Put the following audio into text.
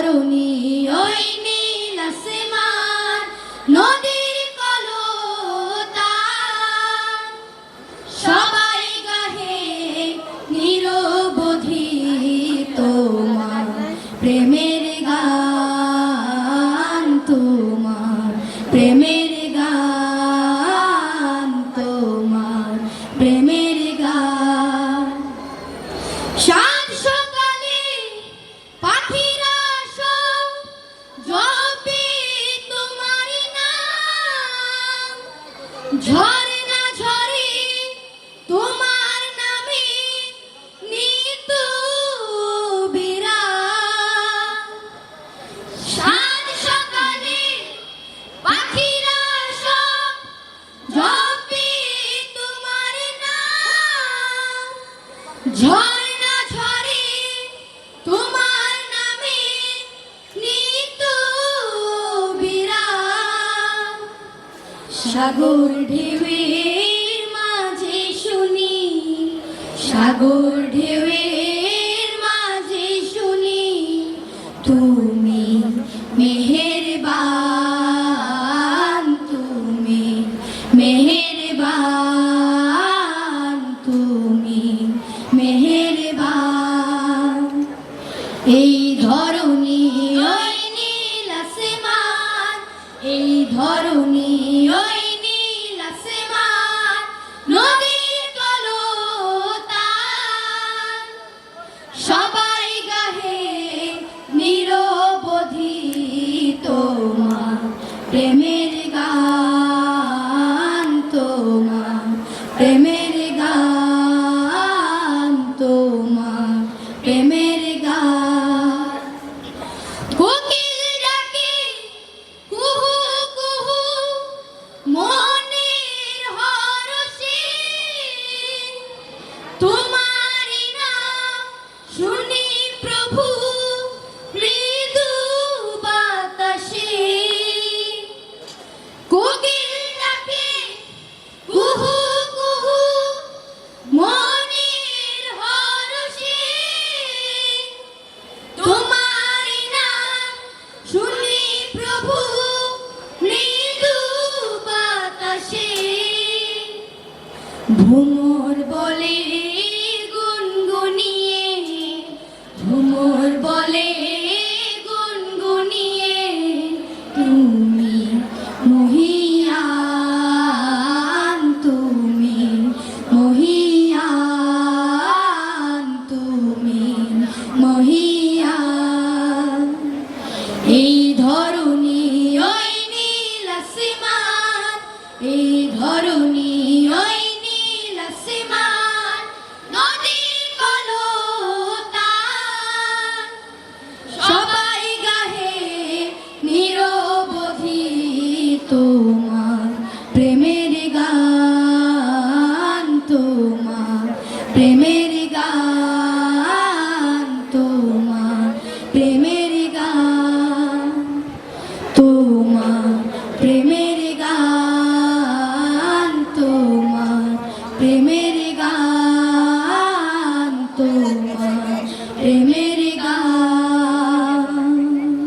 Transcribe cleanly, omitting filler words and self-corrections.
ধরণী ওই নীল আসমান নদীর কলতান সবাই গাহে নিরবধি তোমার প্রেমের গান তোমার প্রেমের গান তোমার প্রেমের গান সাত সকালে পাখিরা সব জপে তোমার নাম ঝরে না ঝরে তোমার নামে নিত বিরাম সাত সকালে পাখিরা সব জপে তোমার নাম ঝরে না ঝরে তোমার নামে নিত বিরাম সাগর ঢেউয়ের মাঝে শুনি সাগর ঢেউয়ের মাঝে শুনি তুমি মেহেরবান তুমি মেহেরবান তুমি মেহেরবান এই ধরণী ওই নীল আসমান এই ধরণী ওই নীল আসমান নদীর কলতান সবাই গাহে নিরবধি তোমার প্রেমের গান তোমার প্রেমের গান তোমার প্রেমের গান কোকিল ডাকে কুহু কুহু মনের হরষে তোমারি নাম শুনি প্রভু মৃদু বাতাসে কোকিল ডাকে কুহু কুহু মনের হরষে তোমারি নাম শুনি প্রভু মৃদু বাতাসে ভ্রমর বলে গুনগুনিয়ে ভ্রমর বলে গুনগুনিয়ে তুমি মহিয়ান তুমি মহিয়ান তুমি মহিয়ান এই ধরণী ওই নীল আসমান এই ধরণী ওই নীল আসমান নদীর কলতান সবাই গাহে নিরবধি তোমার প্রেমের গান তোমার প্রেমের গান তোমার প্রেমের গান তোমার প্রেমের গান তোমার প্রেমের গান তোমার প্রেমের